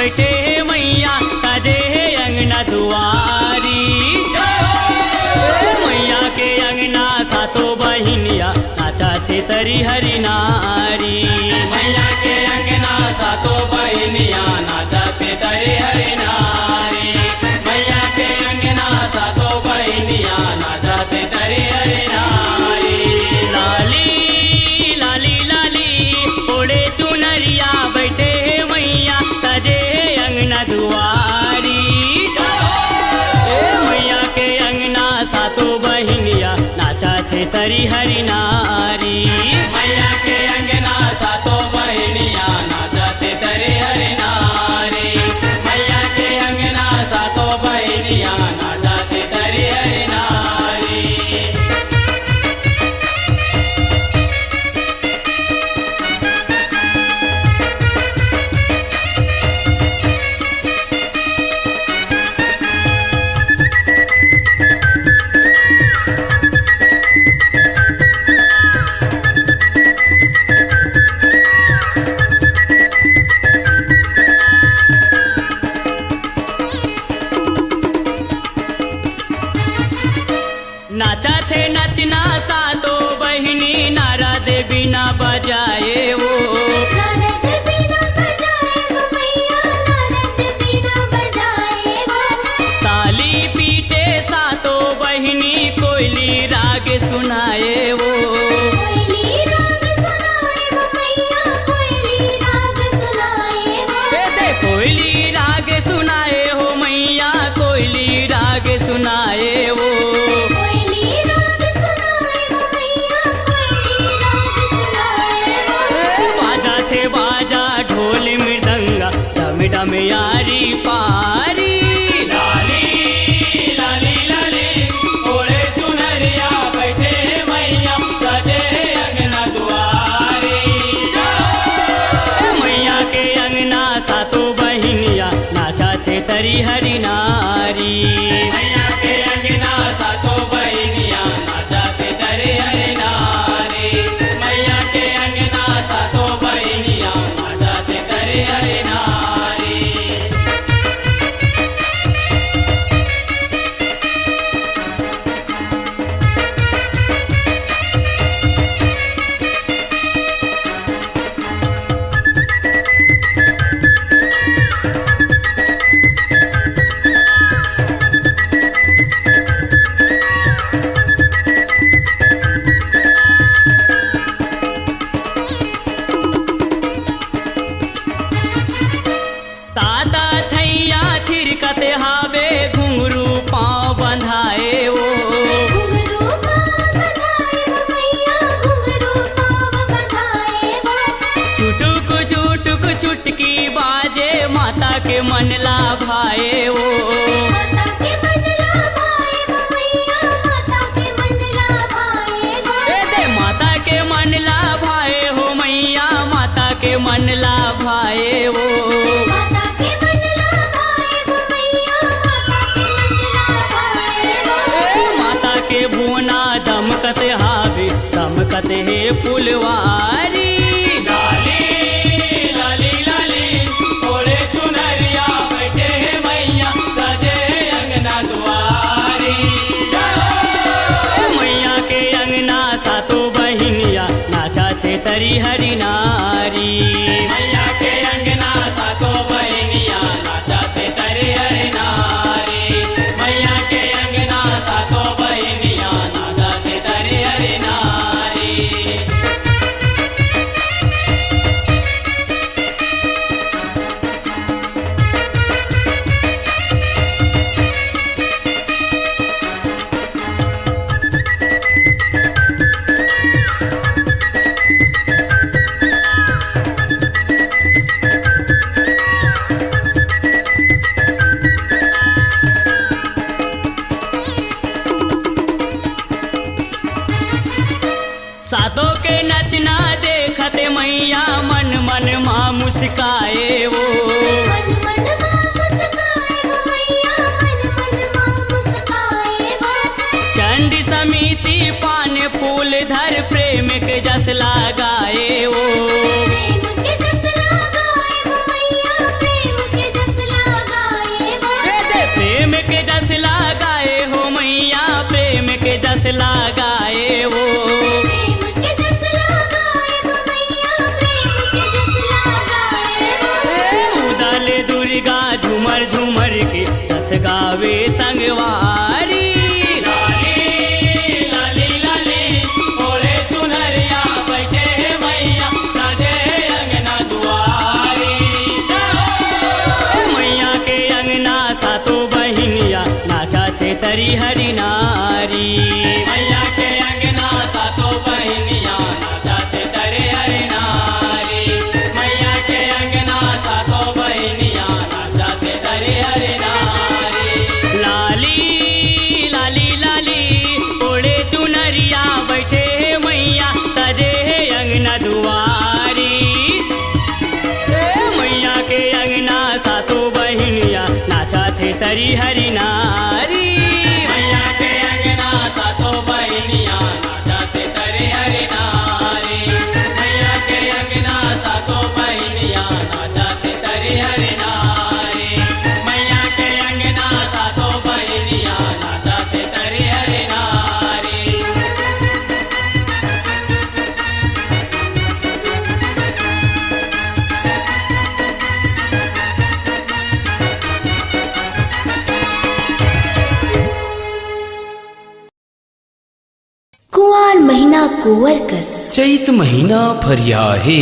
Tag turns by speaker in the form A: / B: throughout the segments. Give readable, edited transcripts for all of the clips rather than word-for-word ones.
A: बैठे मैया सजे अंगना दुआरी। मैया के अंगना सातो बहिनिया नाचा थे तरी हरि नारी।
B: मैया के अंगना सातो बहिनिया नाचा थे तरी हरि नारी। मैया के अंगना सातो बहिनिया नाचा थे तरी हरि नारी।
A: लाली लाली लाली ओढ़े चुनरिया बैठे मैया सजे अंगना दुआरी। मैया के अंगना सातो बहिनिया नाचा थे तरी हरि नारी।
B: मैया के अंगना सातो बहिनिया नाचा थे तरी हरि नारी। मैया के अंगना सातो बहिनिया नाचा थे तरी हरि नारी।
A: नाचा थे नचना सातो बहिनी नारा दे बिना बजाए वो।
C: नारद बिना बजाए वो मैया, नारद बिना बजाए वो।
A: ताली पीटे सातो बहिनी कोयली राग सुनाए वो।
C: कोयली राग सुनाए वो मैया, कोयली राग सुनाए वो।
A: दे कोयली राग सुनाए हो मैया कोयली राग सुनाए वो।
C: कोयली राग सुनाए वो मैया, कोयली राग सुनाए वो।
A: बाजा थे बाजा ढोल मृदंगा डम डम यारी पारी।
B: लाली लाली लाली ओढ़े चुनरिया बैठे मैया सजे अंगना दुआरी।
A: मैया के अंगना सातो बहिनिया नाचा थे तरी हरि नारी।
B: मैया के अंगना सातो बहिनिया नाचा थे तरी हरि नारी। मैया के अंगना सातो बहिनिया नाचा थे तरी हरि नारी।
A: ताता थैया थिरकत हावे घुंघरू पाँव बंधाए वो।
C: घुंघरू पाँव बंधाए वो मैया, घुंघरू पाँव बंधाए वो।
A: चुटुक चुटुक चुटकी बाजे माता के मन ला भाए वो।
C: माता के मन ला भाए वो मैया, माता के मन ला भाए वो।
A: दे माता के मन ला भाए हो मैया माता के मन ला भाए वो।
C: माता के मन ला भाए वो मैया, माता के मन ला भाए वो।
A: माता के भुवना दमकत हावे दमकत हे फुलवारी।
B: लाली लाली लाली ओढ़े चुनरिया बैठे मैया सजे अंगना दुआरी।
A: मैया के अंगना सातो बहिनिया नाचा थे तरी हरि नारी।
B: मैया के अंगना सातो बहिनिया नाचा थे तरी हरि नारी। मैया के अंगना सातो बहिनिया नाचा थे तरी हरि नारी।
A: सातों के नचना देखते मैया मन मन माँ मुस्काए वो।
C: मन मन माँ मुस्काए वो मैया, मन मन माँ मुस्काए वो।
A: चंडी समिति पान फूल धर प्रेम के जस लगाए वो।
C: प्रेम के जस लगाए वो मैया, प्रेम के जस
A: रस गावे संगवारी।
B: लाली लाली लाली ओढ़े चुनरिया बैठे है मैया साजे अंगना दुआरी।
A: मैया के अंगना सातो बहिनिया नाचा थे तरी हरि नारी।
B: मैया के अंगना सातो बहिनिया नाचते तरे हरि नारी। मैया के अंगना सातो बहिनिया नाचते तरे हरि नारी।
A: लाली लाली लाली ओढ़े चुनरिया बैठे मैया सजे अंगना दुआरी। मैया के अंगना सातो बहिनिया नाचा थे तरी हरि नारी।
B: मैया के अंगना सातो बहिनिया नाचते तरे हरि नारी। मैया के अंगना सातो बहिनिया नाचते तरे हरि नारी। मैया के अंगना सातो बहिनिया नाचते तरे हरि नारी।
D: कुआर महीना कुंवर कस
E: चैत महीना फरिया है,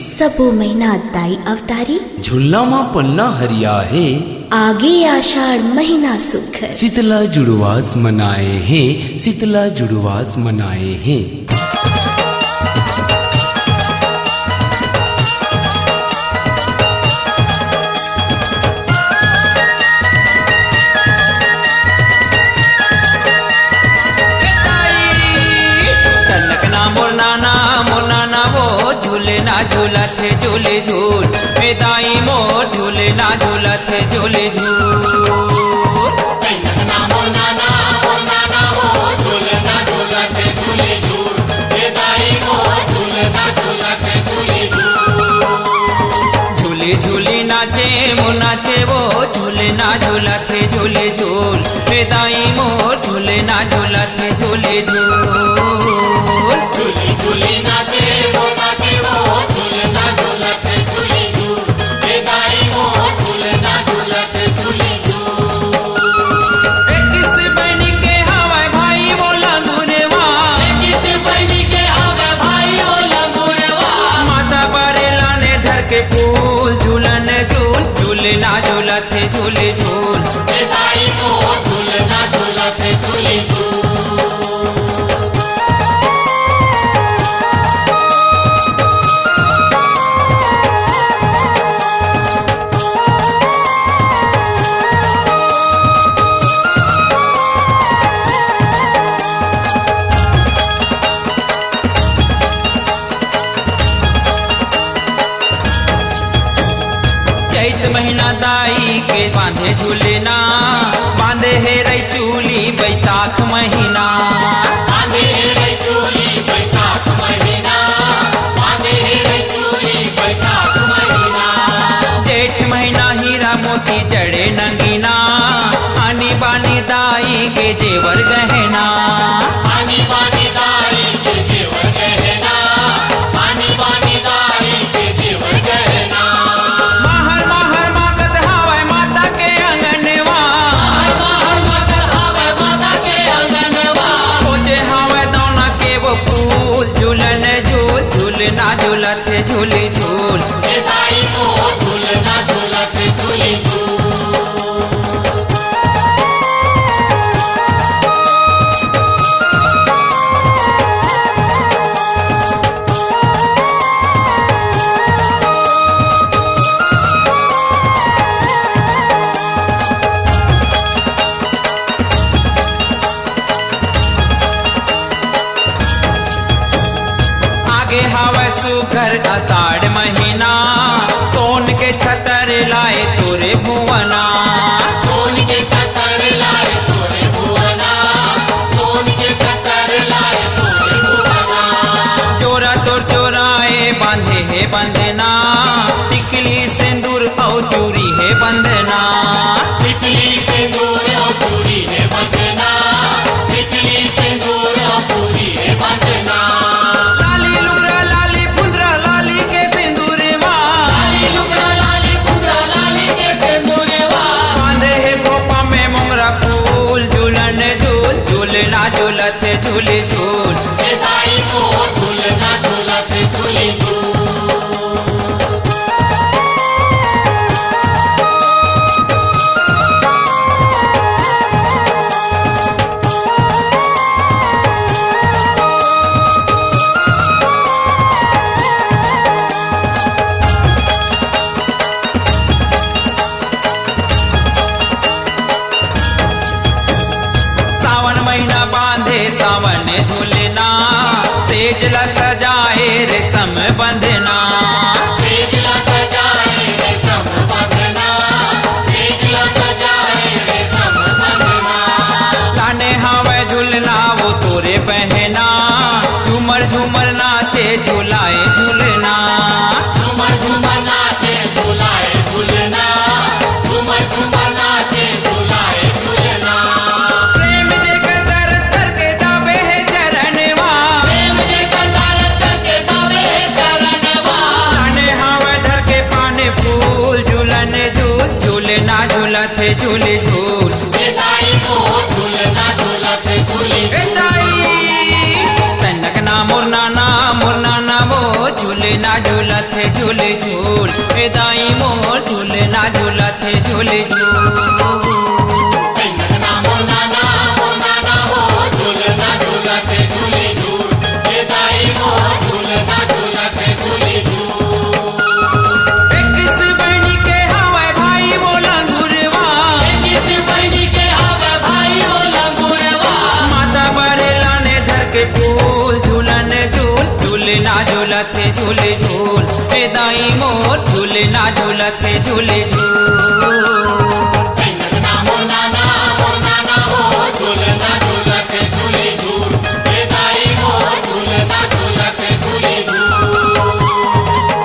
D: सबो महीना दाई अवतारी।
E: झुल्ला माँ पन्ना हरिया है,
D: आगे आषाढ़ महीना सुखर।
E: शीतला जुड़वास मनाए हैं, शीतला जुड़वास मनाए हैं।
F: मोरनाना वो झूले ना झूला थे झूले झूल। बेदाई मोर झूले ना झूला थे झूले झूल। झूले झूली नाचे मो नाचे वो झूले ना झूला थे झूले झूल। बेदाई मोर झूले ना झूला थे झूले झूल। ना झूला थे झूले झूल। महीना दाई के बांधे झूलेना, बांधे है रई चूली बैसाख महीना। बांधे है रई चूली बैसाख महीना, बांधे है रई चूली बैसाख महीना। जेठ महीना हीरा मोती जड़े नंगीना, आनी बानी दाई के जेवर गहना। आनी बानी दाई के जेवर गहना, आनी बानी दाई के जेवर गहना। ना झूला थे झूले झूल। दाई को झूलना झूला थे झूले झूल। सुघर आषाढ़ महीना, सोन के छतर लाए तोरे भुवना। सोन के छतर लाए तोरे भुवना, सोन के छतर लाए तोरे भुवना। जोरा तोर जोराए बांधे है बंधना, टिकली सिंदूर और चूरी है बंधना। टिकली सिंदूर और चूरी है बंधना, टिकली सिंदूर और चूरी है बंधना। लाली लुगरा लाली पुंद्रा लाली के सिंदूर मा, झूलना सेज ला सजाए रेशम बंधना लाने हवे झूलना वो तोरे पहना झूमर झूमर नाचे झूलाए झूलना प्रेम जेकर दरस करके दावे है चरणवा लाने हवे धर के पाने फूल झूलन झूल झूलना झूलत है झूले झूल तनकना मुरनाना वो झूलना झूलत है झूले झूल ए दाई मोर झूलना झूलत है झूले झूल झूलना झूलत है झूले झूल ए दाई मोर झूलना झूलत है झूले झूल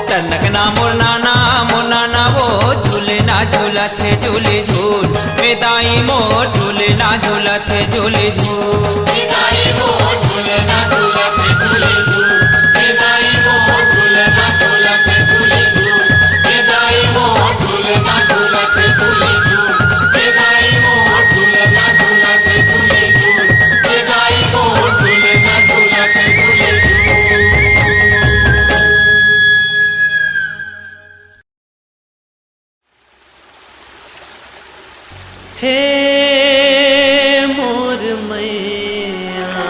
F: तनकना मुरनाना वो झूलना झूलत है झूले झूल ए दाई मोर झूलना झूलत है झूले झूल
G: हे मोर मैया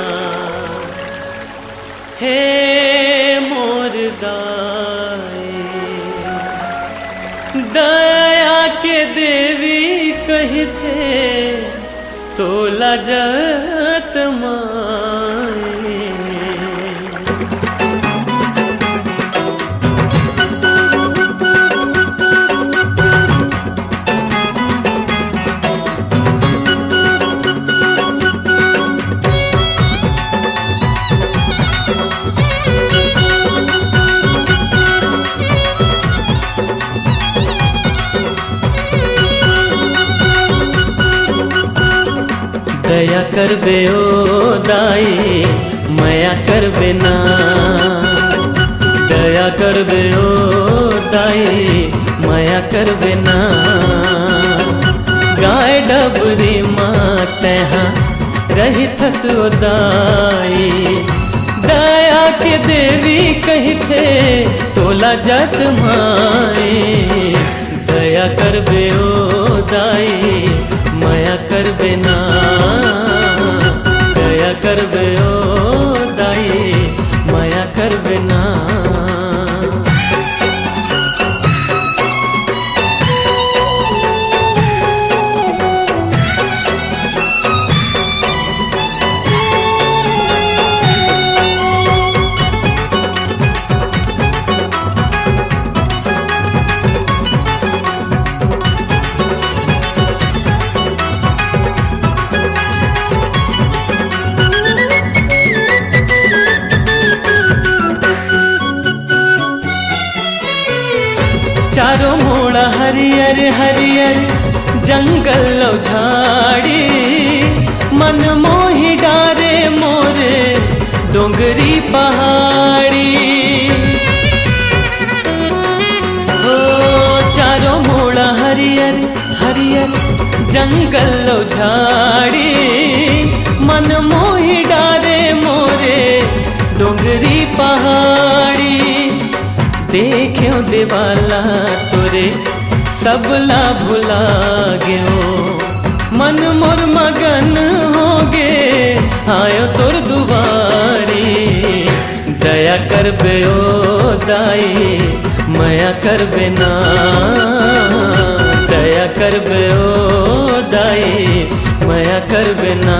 G: हे मोर दाई दया के देवी कही थे तोला जत माई दया करबे ओ दाई मया करबे ना दया करबे ओ दाई मया करबे ना गाय डबरी माते हाँ रही थस ओ दाई दया के देवी कही थे तोला जत माई दया करबे ओ दाई मया करबे ना दया करबे ओ दाई मया करबे ना चारों मोड़ा हरियर हरियर जंगल झाड़ी मन मोही डारे मोरे डोंगरी पहाड़ी हो चारों मोड़ा हरियर हरियर जंगल झाड़ी मन मोही डारे मोरे डोंगरी पहाड़ी देखो देवाला तोरे सबला भुला गयो मन मोर मगन हो गे आयो तोर दुआरी दया करबे ओ दाई मया करबे ना दया करबे ओ दाई मया करबे ना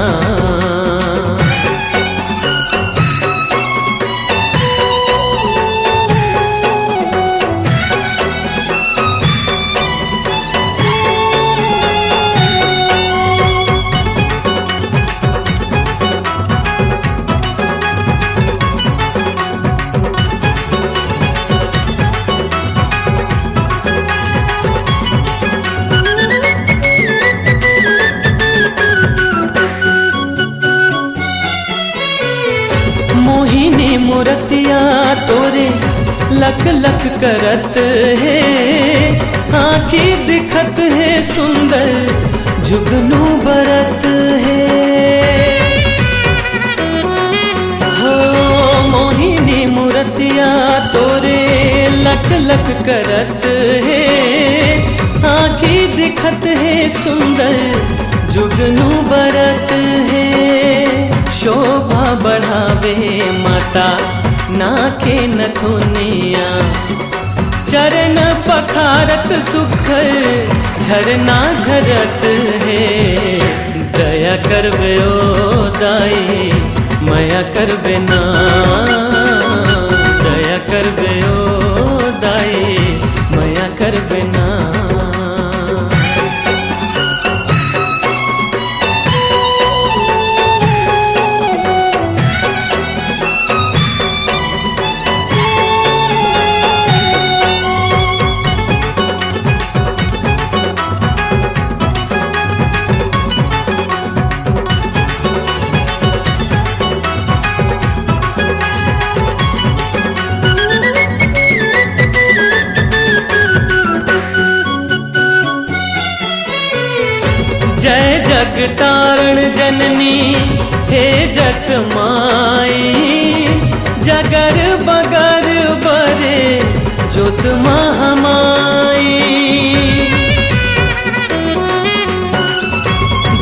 G: लक लक करत है, आँखी दिखत है सुंदर जुगनू बरत है। हो मोहिनी मूर्तिया तोरे लक लक करत है, आँखी दिखत है सुंदर जुगनू बरत है। शोभा बढ़ावे माता नाके नथुनिया, चरण पखारत सुखर झरना झरत है। दया करबे ओ दाई माया करबे ना, दया करबे ओ दाई माया करबे ना। जय जगतारण जननी हे जत माई, जगर बगर बरे ज्योत महामाई।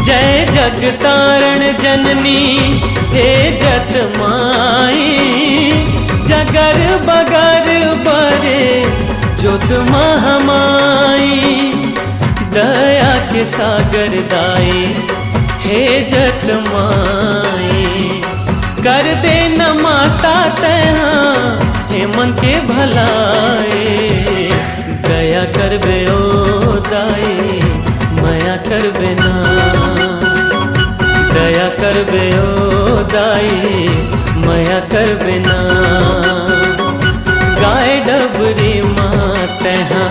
G: जय जगतारण जननी हे जत माई, जगर बगर बरे ज्योत महामाई। दया के सागर दाई हे जत माई, कर दे न माता तैहा हे मन के भलाई। दया करबे ओ दाई माया करबे ना, दया करबे ओ दाई माया करबे ना। गाय डबरी माँ तैहा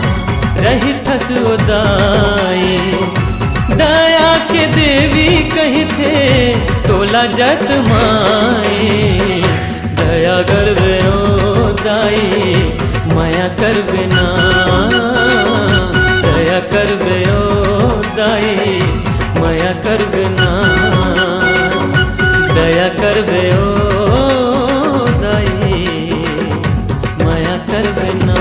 G: रही थस उदाई, दया के देवी कही थे तोला जत माई। दया करबे ओ दाई माया करबे ना, दया करबे ओ दाई माया करबे ना, दया करबे ओ दाई माया करबे ना।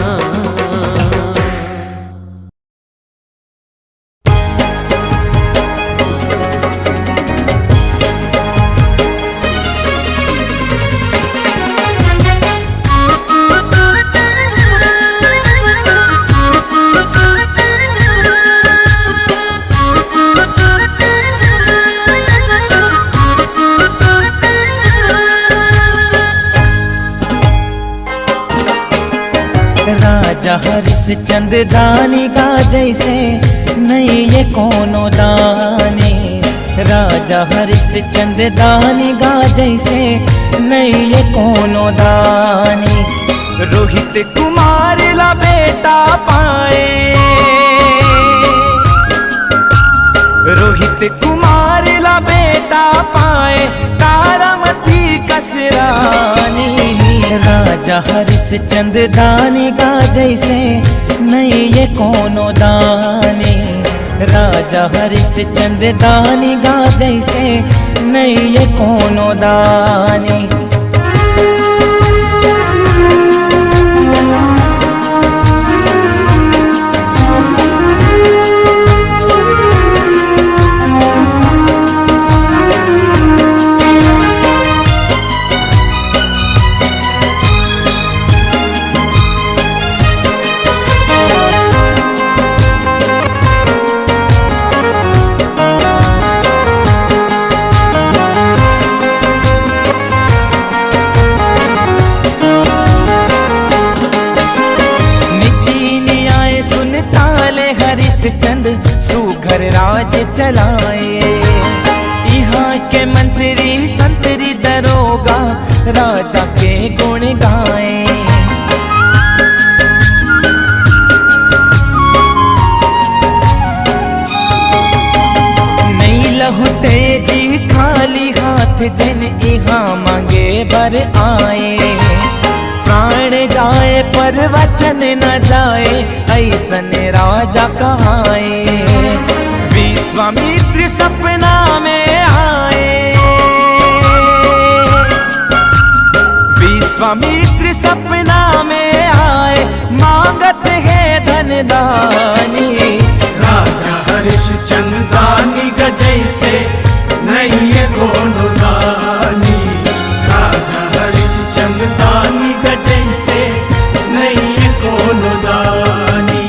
H: राजा हरिश्चंद्र दानी का जैसे नहीं ये कोनो दानी, राजा हरिश्चंद्र दानी का जैसे नहीं ये कोनो दानी। रोहित कुमार ला बेटा पाए, रोहित कुमार ला बेटा पाए, तारामती कसरानी। राजा हरिश्चंद्र दानी का जैसे नहीं ये कोनो दानी, राजा हरिश्चंद्र दानी का जैसे नहीं ये कोनो दानी। हरिश्चंद्र सुघर राज चलाए, यहाँ के मंत्री संतरी दरोगा राजा के गुण गाए। नहीं लहु तेजी खाली हाथ जन यहाँ मांगे बर आए, प्राण जाए पर वचन न जाए, ऐसन राजा कहाए। विश्वामित्र सपना में आए, विश्वामित्र सपना में आए, मांगत है धन दानी।
B: राजा हरिश्चंद्रानी गजैसे नहीं है कोनो दानी। राजा हरिश्चंद्रानी गजैसे नहीं है कोनो दानी।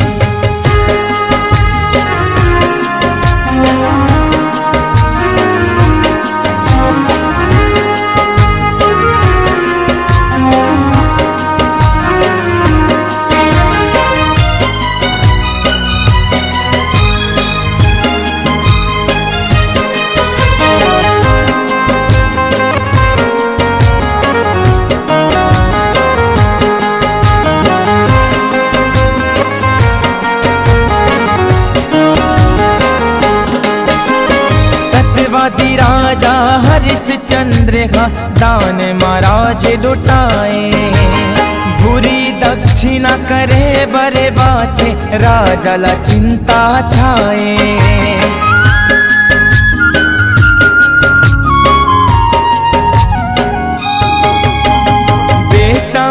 H: सत्यवादी राजा हरिश्चंद्र का दान महाराज लुटाए। बुरी दक्षिणा करे बरे बाचे, राजा ला चिंता छाए। बेटा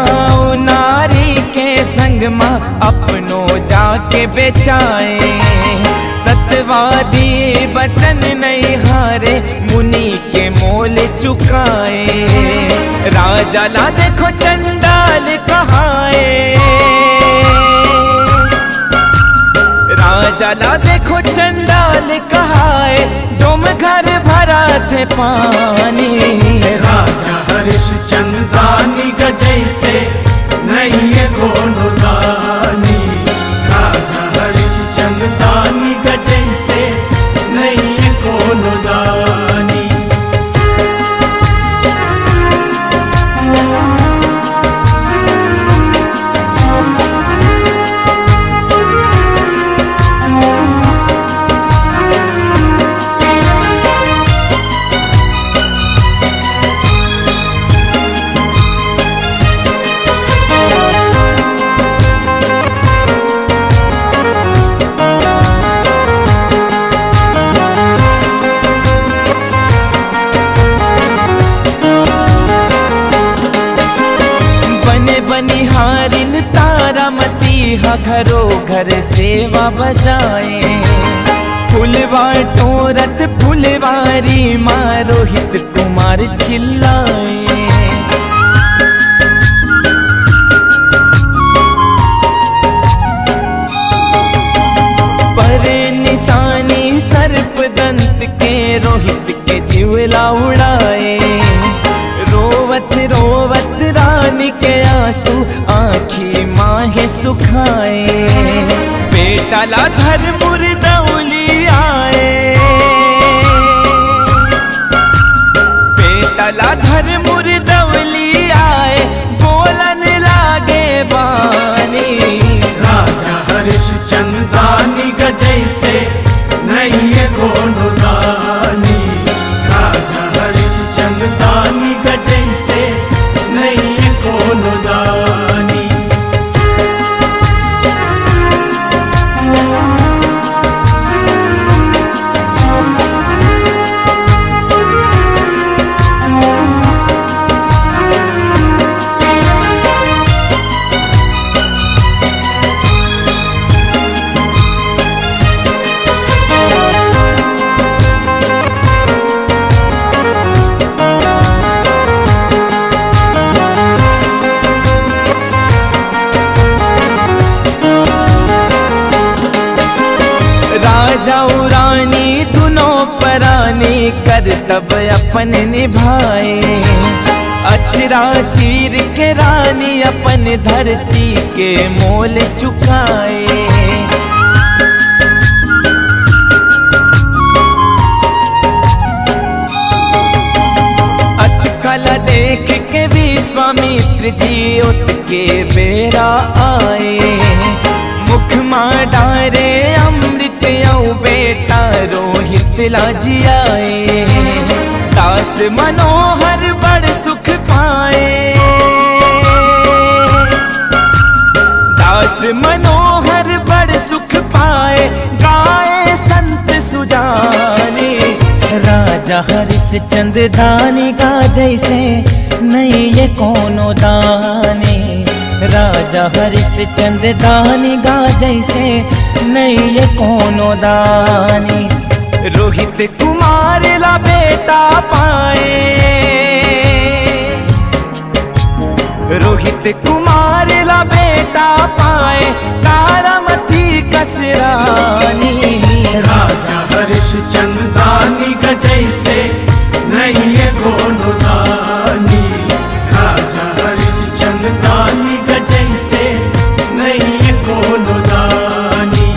H: नारी के संग माँ अपनों जाके बेचाए। सत्यवादी बचन नहीं हारे, मुनि के मोल चुकाए। राजा ला देखो चंडाल कहाए, राजा ला देखो चंडाल कहाए, डोम घर भरा थे पानी।
B: राजा हरिश्चंद्रानी गजैसे नहीं है कोनो दानी। राजा हरिश्चंद्रानी गजैसे नहीं है कोनो दानी।
H: बनिहारिन तारामती हा घरो घर सेवा बजाए। फुलवा टोरत फुलवारी माँ रोहित कुमार चिल्लाए। पर निशानी सर्प दंत के रोहित के जीवला उड़ाए। रोवत रोवत रानी के आंसू आँखी माहे सुखाए। बेटा ला धर मुर्दौली आए, बेटा ला धर मुर्दौली आए, बोलन लागे बानी।
B: राजा हरिश्चंद्रानी गजैसे नहीं है कोनो दानी। राजा हरिश्चंद्रानी गजैसे नहीं है कोनो दानी।
H: राजाऊ रानी दोनों परानी करतब अपन निभाए। अचरा चीर के रानी अपन धरती के मोल चुकाए। अटकल देख के विश्वामित्र जी उठ के बेरा आए। मुख माँ डारे अमृत यऊ बेटा रोहित लाजियाए। दास मनोहर बड़ सुख पाए। मनोहर बड़ सुख पाए गाए संत सुजाने। राजा हरिश्चंद्र दानी गा जैसे नहीं ये कोनो दानी। राजा हरिश्चंद्र दानी गा जैसे नहीं ये कोनो दानी। रोहित कुमार ला बेटा पाए, रोहित कुमार ला बेटा पाए तारामती कसरानी।
I: राजा हरिश्चंद्र दानी गा जैसे नहीं ये कोनो दानी। राजा हरिश्चंद्र दानी गा जैसे नहीं ये कोनो दानी।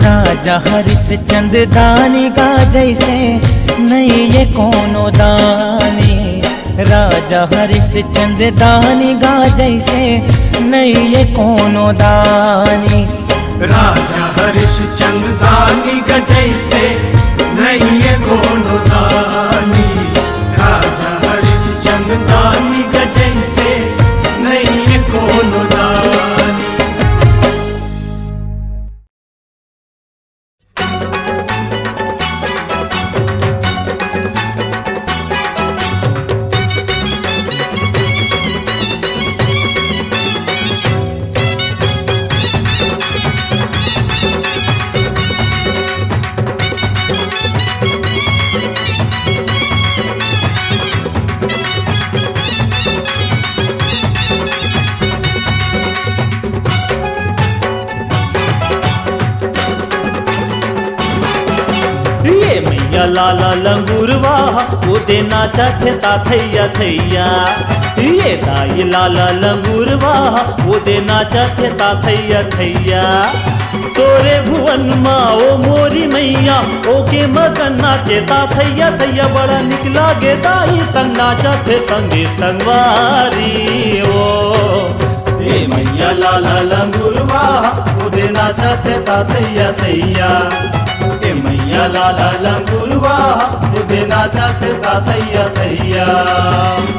H: राजा हरिश्चंद्र दानी गा जैसे नहीं ये कोनो दानी। राजा हरिश्चंद्र दानी गा जैसे नहीं ये कोनो दानी।
I: राजा हरिश्चंद्र दानी गा जैसे नहीं ये कोनो दानी। राजा हरिश्चंद्र दानी गा जैसे नहीं ये कोनो दानी।
G: लाला लंगूरवा वो देना चाहते ता थैया थैया। ये दाई लाला लंगूरवा वो देना चाहते ता थैया थैया। तोरे भुवन माँ ओ मोरी मैया ओके मगन नाचे ता थैया थैया। बड़ा निकला गे दाई संग नाचते संगे संगवारी ओ। ये मैया लाला लंगूरवा वो देना चाहते ता थैया थैया। मैया लाला लंगूरवा देना चाहते ता थैया थैया।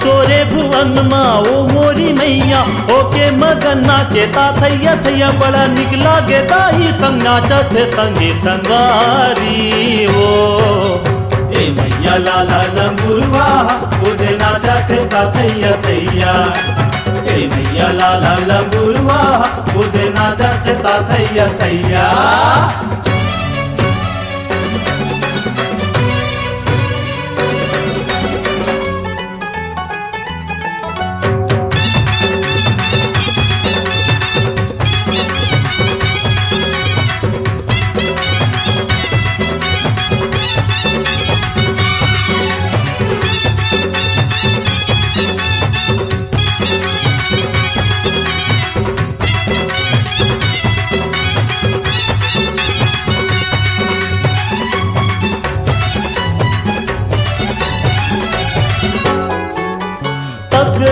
G: तोरे भुवन माँ ओ मोरी मैया ओके मगन नाचे ता थैया थैया। बड़ा निकला गे दाई संग नाचते संगे संगारी ओ। ए मैया लाला लंगूरवा देना चाहते ता थैया थैया। ए मैया लाला लंगूरवा देना चाहते ता थैया थैया।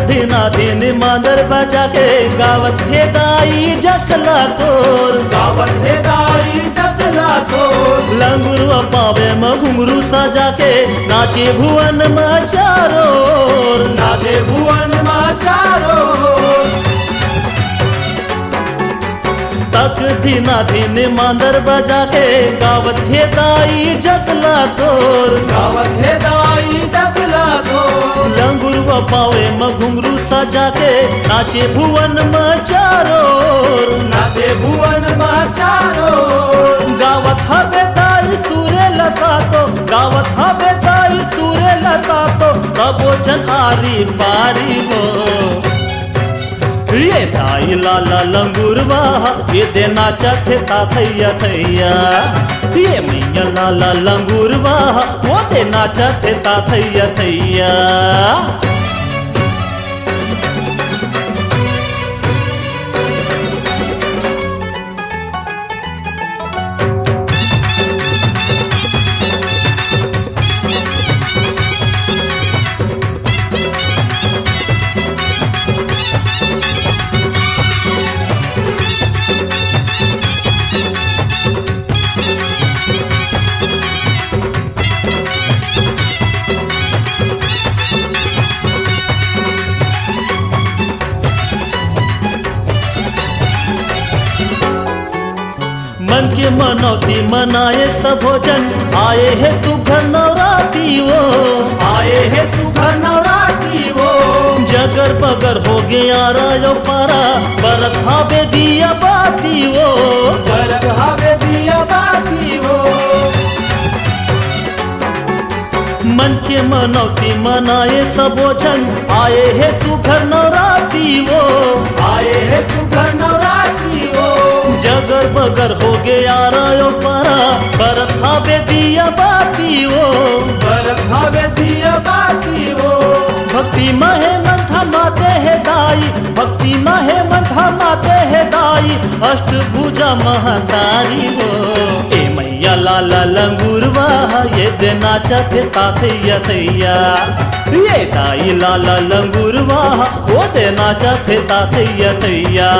G: दिना दिन मांदर बजा के गावत है दाई जसला तोर। गावत है दाई जसला तोर। लंगुरवा पावे में घुंघरू सजा के नाचे भुवन में चारों। नाचे भुवन में चारों। तक दिना दिन मांदर बजा के गावत है दाई जसला तोर। गावत है दाई जसला तोर। लंगुरवा पावे में घुंघरू सजा के नाचे भुवन में चारों। नाचे भुवन में चारों। गावत हबे दाई सूरे लसातो। गावत हबे दाई सूरे लसातो। सबो जन आरी पारी हो। ये दाई लाला लंगूरवा ये देना चाहते ता थैया थैया। ये मैया लाला लंगूरवा वो देना चाहते ता थैया थैया। मनौती मनाए सब जन, आए है सुघर नवराती वो, आए है सुघर नवराती वो। जगर बगर हो गया रायो पारा, बरत भावे दिया बाती वो, बरत भावे दिया बाती वो। मन के मनौती मनाए सबो जन, आए है सुघर नवराती वो, आए है सुघर नवराती वो। जगर बगर हो गया रायो पारा, बरत भावे दिया बाती वो, बरत भावे दिया बाती वो। भक्ति महे मन थमाते है दाई, भक्ति महे मन थमाते है दाई, अष्टभुजा महतारी हो। ए मैया लाला लंगूरवा ये दे नाचत ताथैया थैया, ये दाई लाला लंगूरवा वो दे नाचत ताथैया थैया।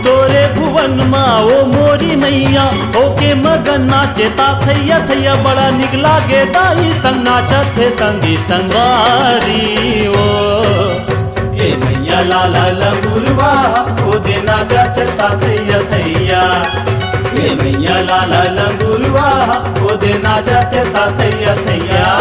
G: तोरे भुवन माँ ओ मोरी मैया, ओके मगन नाचे ताथैया थैया। बड़ा निक लागे दाई संग नाचत संगी संगवारी ओ। ए मैया लाला लंगूरवा ओ दे नाचत ताथैया थैया, ए मैया लाला लंगूरवा ओ दे नाचत ताथैया थैया।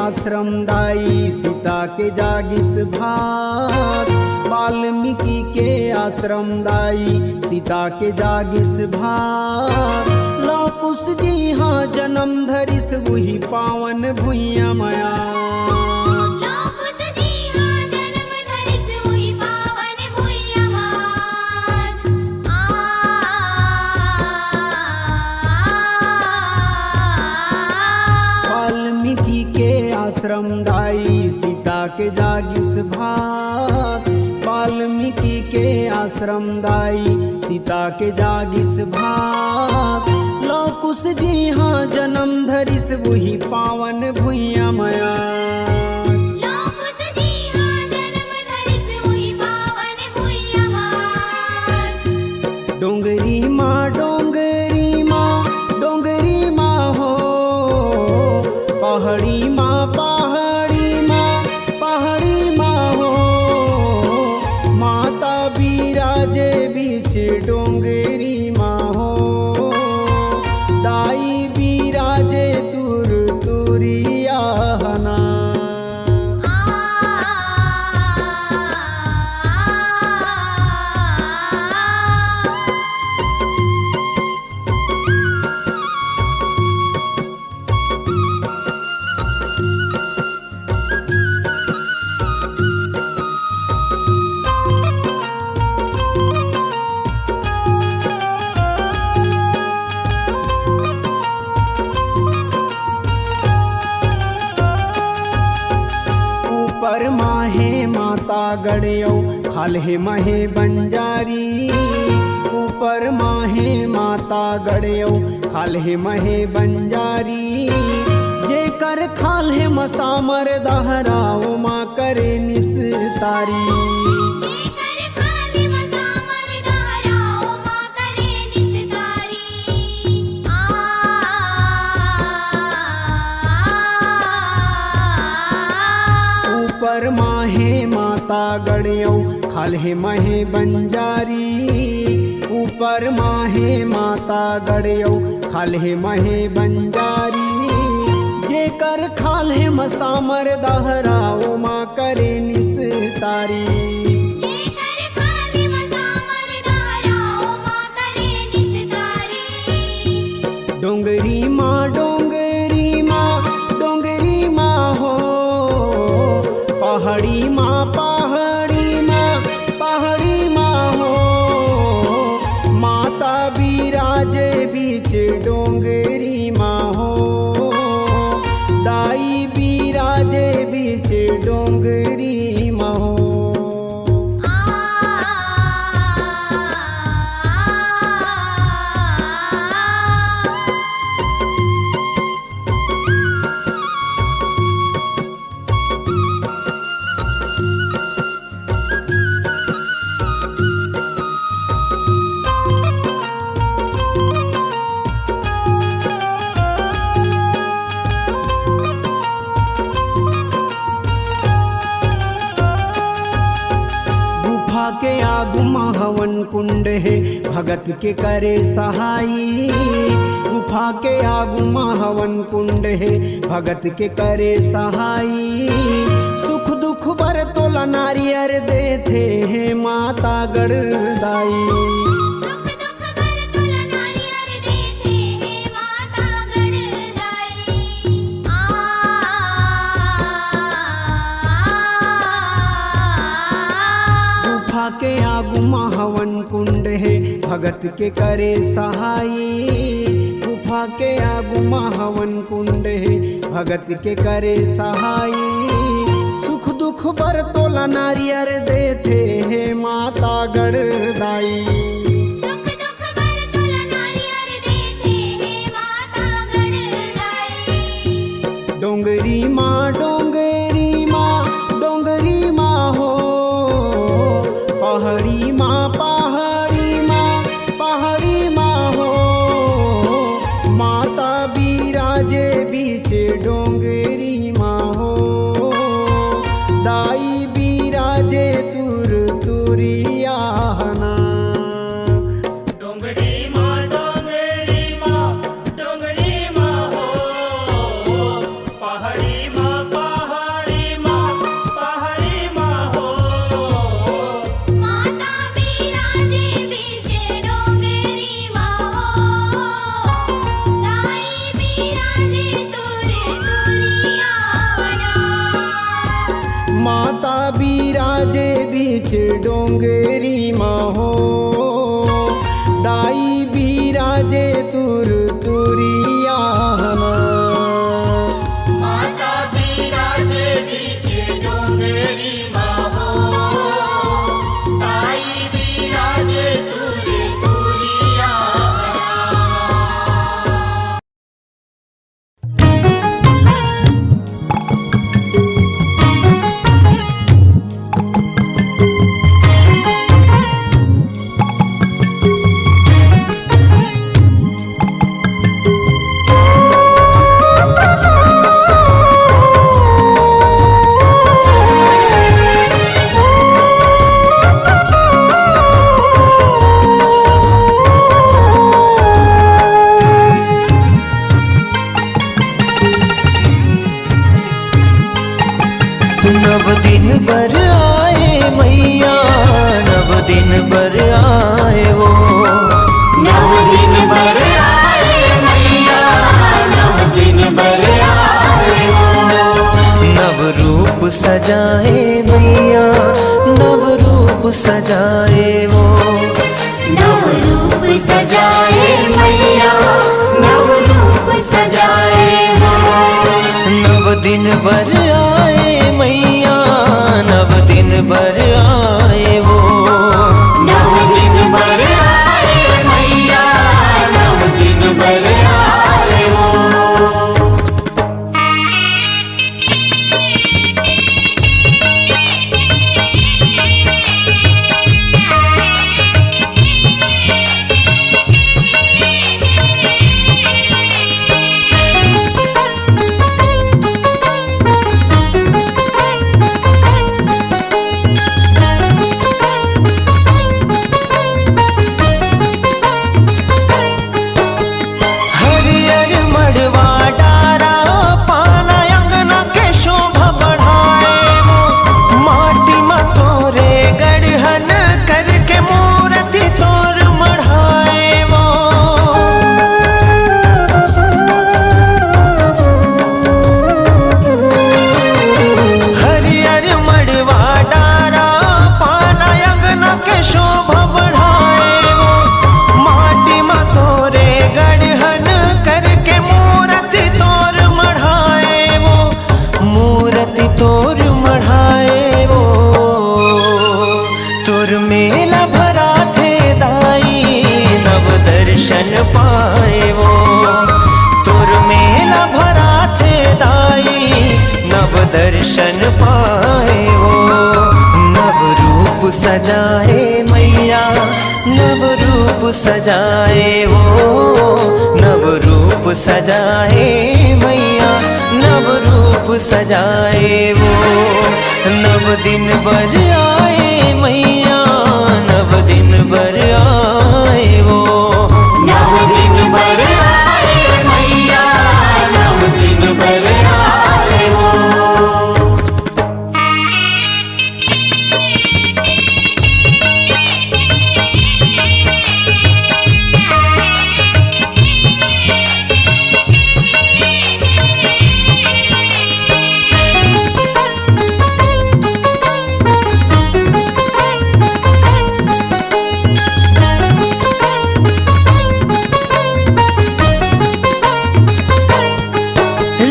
J: आश्रम दाई सीता के जागिस भाग, वाल्मीकि के आश्रम दाई सीता के जागिस भाग। लौकुश जी हाँ जन्म धरिस वही पावन भुइया माया, आश्रम दाई सीता के जागिस भाग। वाल्मीकि के आश्रम दाई सीता के जागिस भाग। लौकुश जी हाँ जन्म धरिस वही पावन भुइया माया, डोंगरी माँ डोंगरी माँ डोंगरी माँ हो, पहाड़ी माँ पहाड़ी माँ पहाड़ी माँ हो। माता बिराजे बीच डोंगरी माँ हो, दाई बिराजे तुर तुरिया हना। गड़यो खाल्हे महे बंजारी ऊपर माहे माता गड़यो खाल्हे महे बंजारी जेकर खाल्हे मसामर दहराओ माँ करे निस्तारी
C: जेकर खाली मसामर दहराओ माँ करे निस्तारी
J: ऊपर माहे माता गड़यो खाल्हे महे बंजारी ऊपर माहे माता गड़यो खाल्हे महे बंजारी जेकर खाल्हे मसामर दहराओ माँ करे निस्तारी
C: जेकर खाली मसामर दहराओ माँ करे निस्तारी
J: डोंगरी माँ डोंगरी माँ डोंगरी माँ हो पहाड़ी माँ पहाड़ी माँ पहाड़ी माँ हो माता बिराजे बीच डोंगरी माँ हो दाई बिराजे बीच डोंगरी माँ हो गुफा के आगु माँ हवन कुंड है भगत के करे सहाई गुफा के आगु माँ हवन कुंड है भगत के करे सहाई सुख दुख बर तोला नारियर देते हैं माता गढ़दाई
C: सुख दुख बर तुला नारियर देते हैं माता गढ़दाई
J: गुफा के आगु माँ हवन कुंड है भगत के करे सहाई गुफा के आगु माँ हवन कुंड है भगत के करे सहाई सुख दुख बर तोला नारियर देते हैं माता गढ़दाई
C: सुख दुख बर तुला नारियर देते हैं माता गढ़दाई
J: डोंगरी माँ डोंगरी माँ डोंगरी माँ हो पहाड़ी माँ पहाड़ी माँ पहाड़ी माँ हो माता बिराजे बीच डोंगरी माँ हो दाई बिराजे तुर तुरियाना
B: डोंगरी माँ डोंगरी माँ डोंगरी माँ हो पहाड़ी माँ पहाड़ी माँ पहाड़ी माँ हो
C: माता बिराजे बीच डोंगरी माँ हो दाई बिराजे तुरे तुरियाना
J: माता बिराजे बीच डोंगरी माँ हो दाई बिराजे तुर तुरियाना
C: माता बिराजे बीच डोंगरी माँ हो दाई बिराजे तुरे तुरियाना
H: नव दिन बर आए मैया नव दिन बर आए वो
B: नव दिन बर आए मैया नव दिन बर आए
H: नव रूप सजाए मैया नव रूप सजाए वो
C: नव रूप सजाए मैया नव रूप सजाए
H: नव दिन बर आए मैया नव दिन बर शोभा बढ़ाए वो माटी में तोरे गढ़हन करके मूर्ति तोर मढ़ाए वो मूर्ति तोर मढ़ाए वो तोर मेला भरा थे दाई नव दर्शन पाए वो तोर मेला भरा थे दाई नव दर्शन पाए वो नव रूप सजाए मैया नव रूप सजाए वो नव रूप सजाए मैया नव रूप सजाए वो नव दिन बर आए मैया नव दिन बर आए वो
B: नव दिन बर आए मैया नव दिन बर आए वो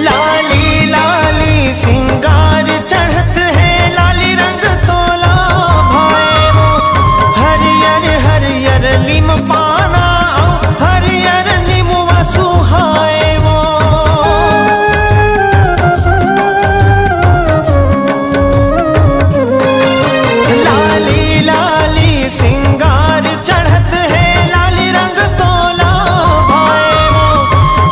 H: लाली लाली सिंगार चढ़त है लाली रंग तोला भाए वो हरियर हरियर नीम पाना हरियर नीमुआ सुहाए वो लाली लाली सिंगार चढ़त है लाली रंग तोला भाए वो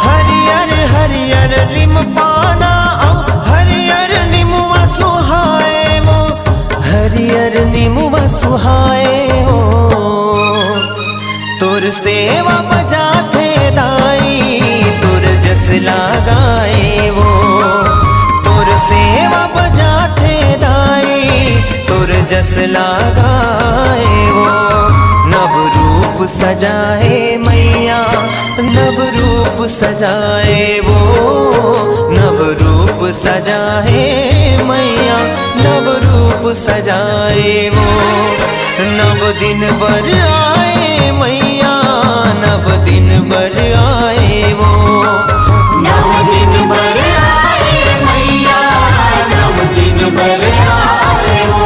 H: हरियर हरियर नीम पाना हरियर नीमुआ सुहाए वो हरियर नीमुआ सुहाए हो तोर सेवा बजा थे दाई तोर जस लगाए वो तोर सेवा बजा थे दाई तोर जस लगाए वो नव रूप सजाए मैया नव रूप सजाए वो नव रूप सजाए मैया नव रूप सजाए वो नव दिन बर आए मैया नव दिन बर आए वो
B: नव दिन बर आए मैया नव दिन बर आए वो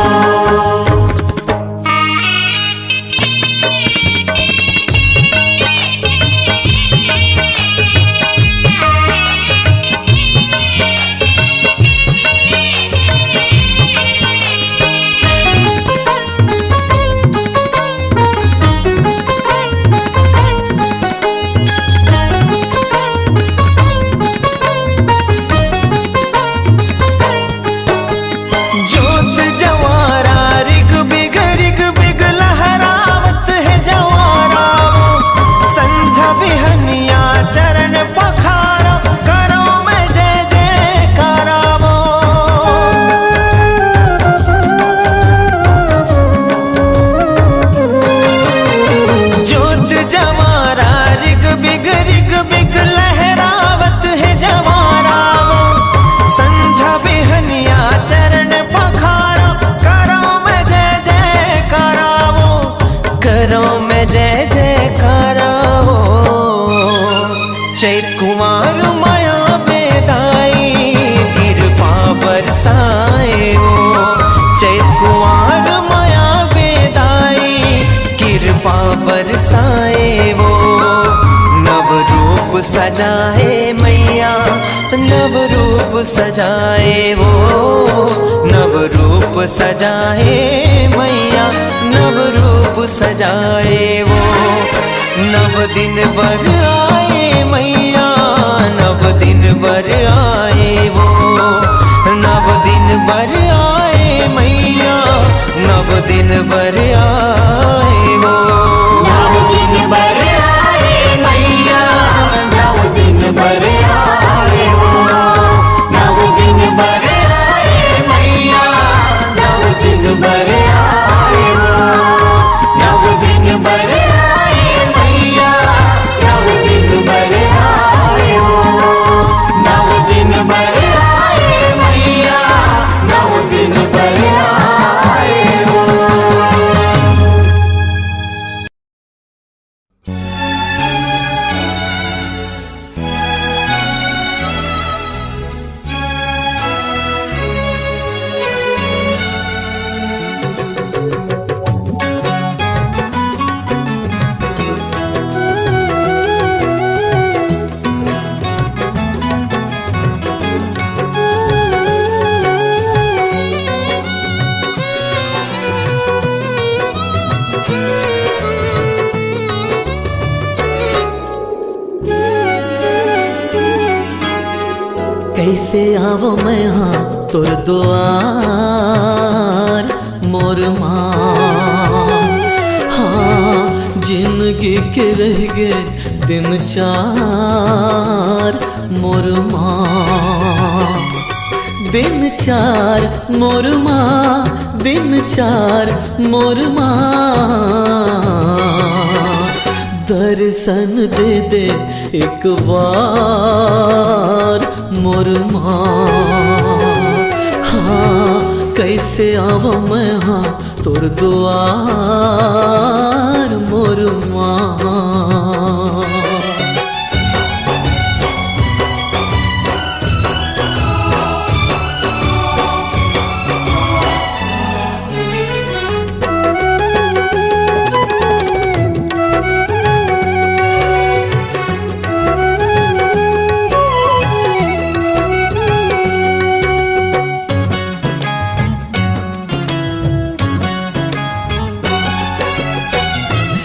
H: जोत जवारा रिग बिग लहरावत है जवारा वो संझा बिहनिया चरण पखारा करो मैं जय जयकारा वो जोत जवारा रिग बिग लहरावत है जवारा वो संझा बिहनिया चरण पखारा करो मैं जय जयकारा वो करो मैं जय जयकारा वो चैत कुमार माया बेदाई कृपा बरसाए वो चैत कुमार माया बेदाई कृपा बरसाए वो नव रूप सजाए मैया नव रूप सजाए वो नव रूप सजाए मैया नव रूप सजाए वो नव दिन बर आए मैया नव दिन बर आए वो नव दिन बर आए मैया नव दिन बर आए वो
B: नव दिन बर आए मैया नव दिन बर आए वो नव दिन बर आए मैया नव दिन बर आए वो नव दिन बर आए मैया नव दिन बर आए वो नव दिन बर आए मैया नव दिन बर आए वो
G: कैसे आवो मैं हाँ तोर दुआर मोर माँ। हाँ जिंदगी के रह गए दिन चार मोर माँ। दिन चार मोर माँ, दिन चार मोर माँ। दर्शन दे दे एक बार मोर माँ। हाँ कैसे आवा मैं हाँ तोर दुआर मोर माँ।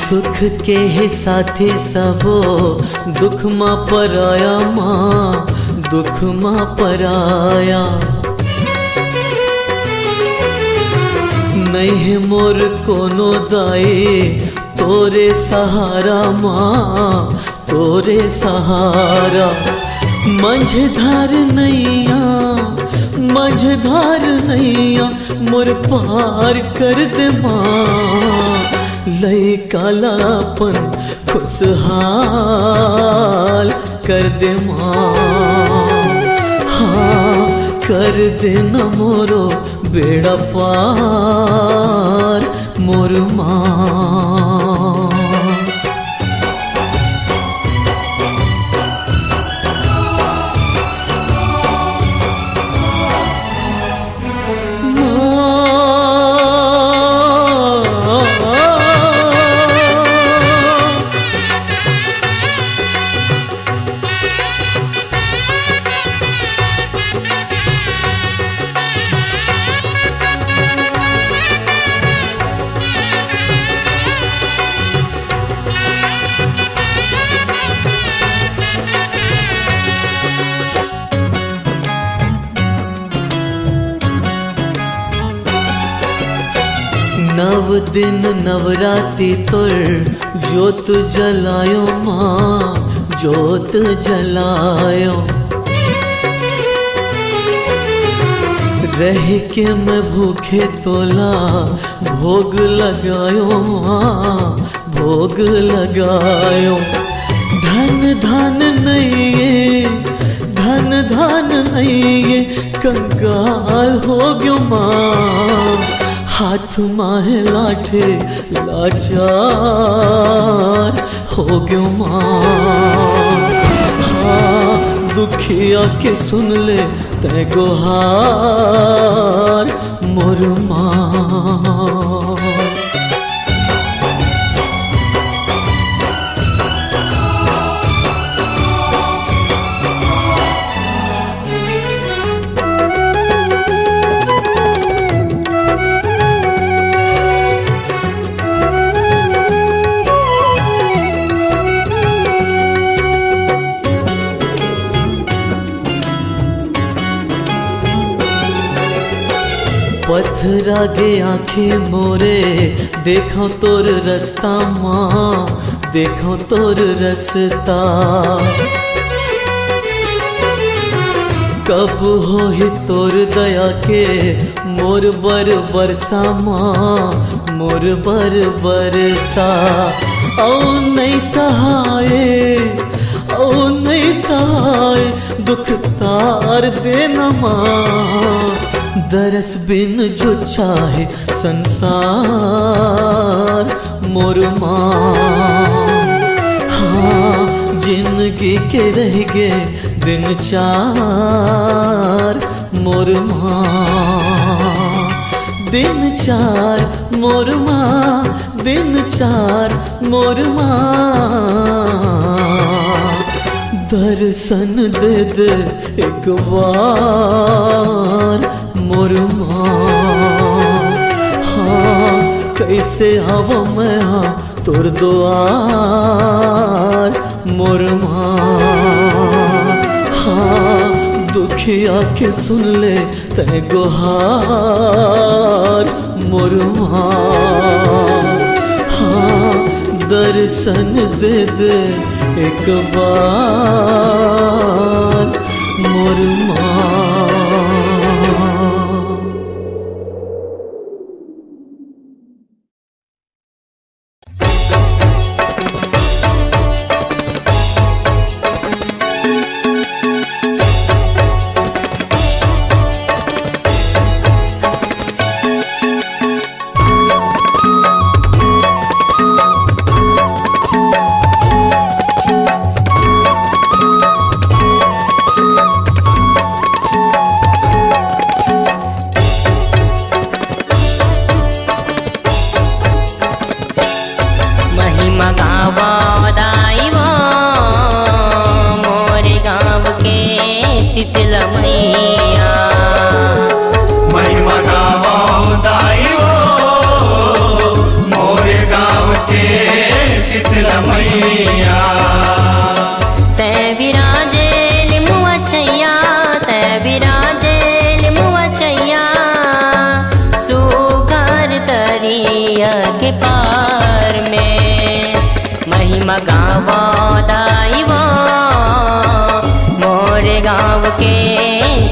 G: सुख के है साथी सबो दुख माँ पराया माँ, दुख माँ पराया। नहीं है मोर कोनो दाई तोरे सहारा माँ, तोरे सहारा। मझधार नैया, मझधार नैया मोर पार कर दे माँ। लई कालापन खुशहाल कर दे माँ। हाँ कर दे न मोरो बेड़ा पार मोर माँ। नव दिन नवरात्रि तोर जोत जलायो माँ, जोत जलायो। रह के मैं भूखे तोला भोग लगायो माँ, भोग लगायो। धन धन नहीं है, धन धन नहीं है कंगाल हो गयो माँ। हाथ माहे लाठे लाचार हो गयो माँ। हाँ दुखिया के सुन ले तै गुहार मोर माँ। पत्थरा गे आँखें मोरे देखो तोर रास्ता माँ, देखो तोर रास्ता। कब हो ही तोर दया के मोर बर बरसा माँ, मोर बर बरसा। औ नहीं सहाय, औ नहीं सहाय दुख तार देना माँ। दरस बिन जो चाहे संसार मोर माँ। हाँ जिंदगी के रह गए दिन चार मोर माँ। दिन चार मोर माँ, दिन चार मोर माँ। दर्शन दे दे एक बार मोर माँ। हाँ कैसे आवा मैं हाँ तोर दुआर मोर माँ। हाँ दुख अखिया के सुन ले तय गुहार मोर माँ। हाँ दर्शन दे दे एक बार मोर माँ।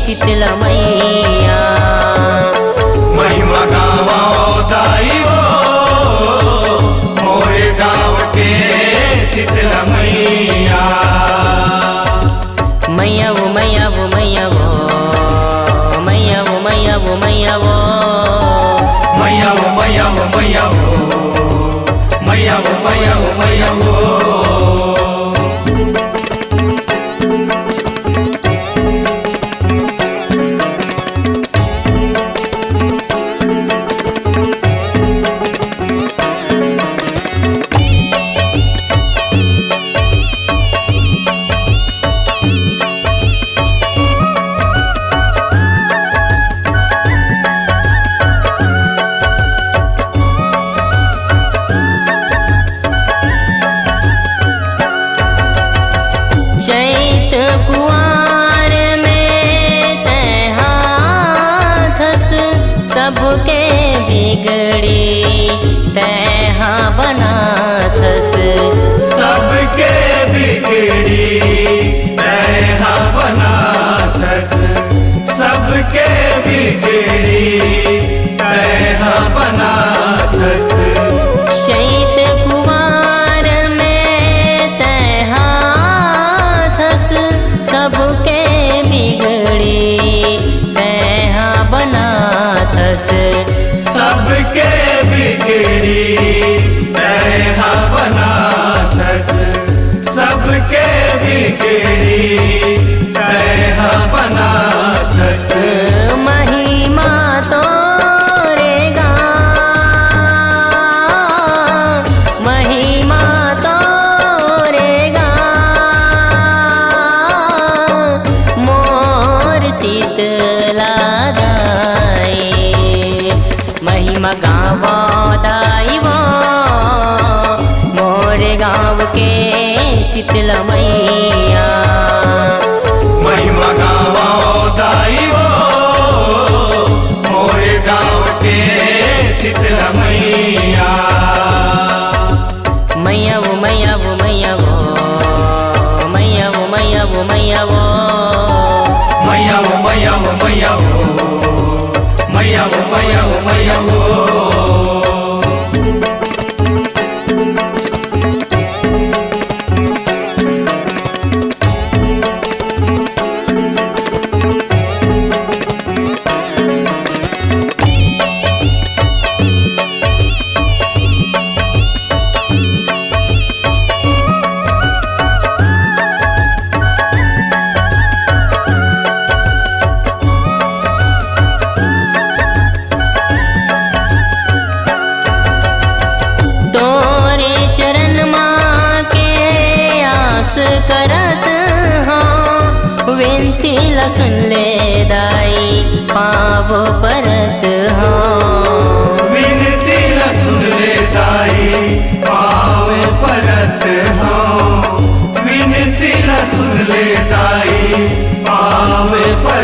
A: शीतला मैया
B: महिमा गावा दाई वो मोरे गाँव के शीतला मैया।
A: मैया वो मैया वो मैया वो मैया वो मैया वो मैया वो
B: मैया वो मैया वो मैया वो मैया वो मैया वो मैया वो।
A: सबके बिगड़ी तैहा बनाथस
B: सबके बिगड़ी तैहा बनाथस सबके बिगड़ी तैहा बनाथस।
A: शैत कुमार में तैहा थस सबके बिगड़ी तैहा बनाथस
B: सबके बिगड़ी तैहा बनाथस सबके बिगड़ी तैहा बनाथस।
A: महिमा तोरे गान महिमा तोरे गान मोर शीतला महिमा गावा दाई वो मोरे गाँव के शीतला मैया।
B: महिमा गावा दाई वो मोरे गाँव के शीतला मैया।
A: मैया वो मैया वो मैया वो मैया वो मैया वो मैया वो
B: मैया वो मैया वो मैया वो मैया वो मैया वो मैया वो।
A: करत हाँ विनती ला सुन ले दाई पावो परत हाँ
B: विनती ला सुन ले दाई पावे परत हाँ विनती ला सुन ले दाई पावे परत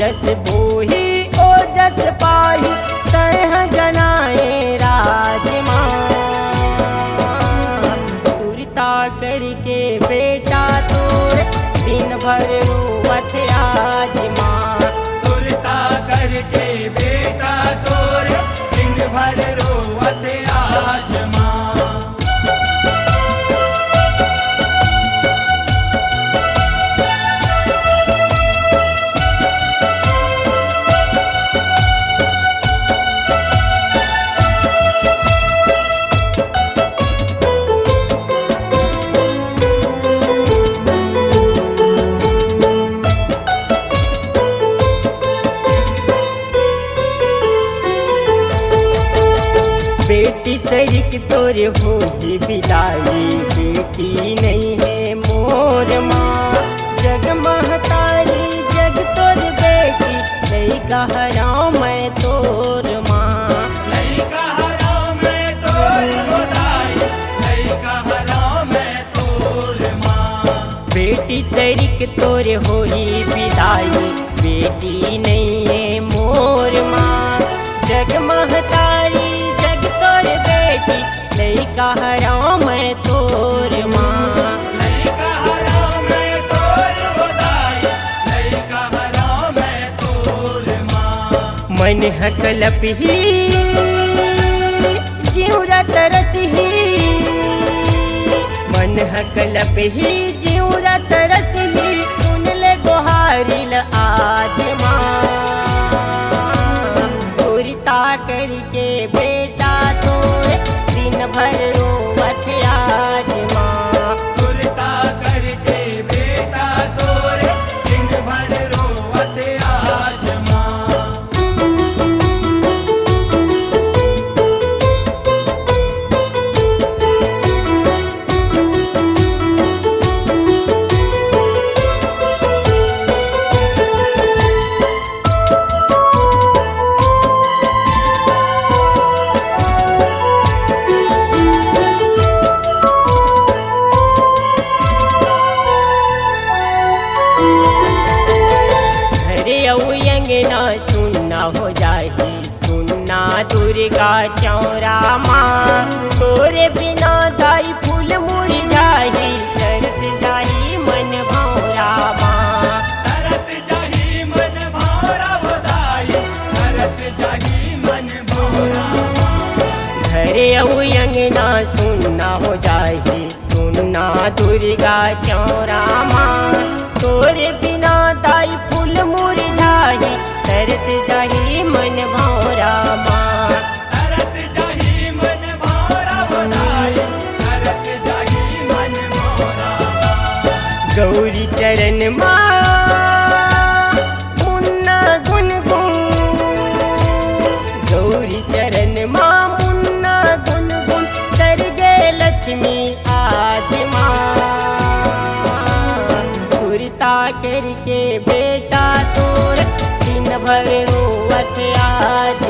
K: जस बोही ओ जस पाही तह जनाए राजमा सुरता करके बेटा तोर दिन भर रोवत आज माँ
B: सुरता करके बेटा तोरे दिन भर रोवत आज माँ
K: बेटी सरिक तोरे होगी विदाई बेटी नहीं है मोर माँ जग महतारी जग तोर बेटी नहीं कहरा मैं तोर माँ
B: नहीं कहरा मैं तोर खुदाई नहीं कहरा मैं तोर माँ
K: बेटी सरिक तोरे होई विदाई बेटी नहीं है मोर माँ जग महतारी जग तोर बेटी नहीं कहरा मैं तोर माँ
B: नहीं कहरा मैं तोर खुदाई नहीं कहरा मैं तोर माँ
K: मन हकलप ही जिउरा तरस ही मन हकलप ही जिउरा तरस ही सुन ले गोहारिल आज माँ सुरता करके बेटा तोरे दिन भर रोवत आज माँ
B: सुरता करके बेटा तोरे दिन भर रोवत आज माँ
K: सुनना हो जाही सुनना दुर्गा चौरा माँ तोरे बिना दाई फूल मुरझाही तरस जाही मन भौरा माँ
B: तरस जाही मन भौरा बधाई तरस जाही मन भौरा
K: घरे अंगना सुनना हो जाही सुनना दुर्गा चौरा माँ तोरे बिना दाई फूल मुरझाही तरस जाही मन भौरा माँ
B: तरस जाही मन भौरा बधाई तरस जाही मन भौरा
K: गौरी चरण माँ मुन्ना गुनगुन गौरी चरण माँ मुन्ना गुनगुन कर गे लक्ष्मी आज माँ सुरता करके बेटा तोर दिन भर रोवत आज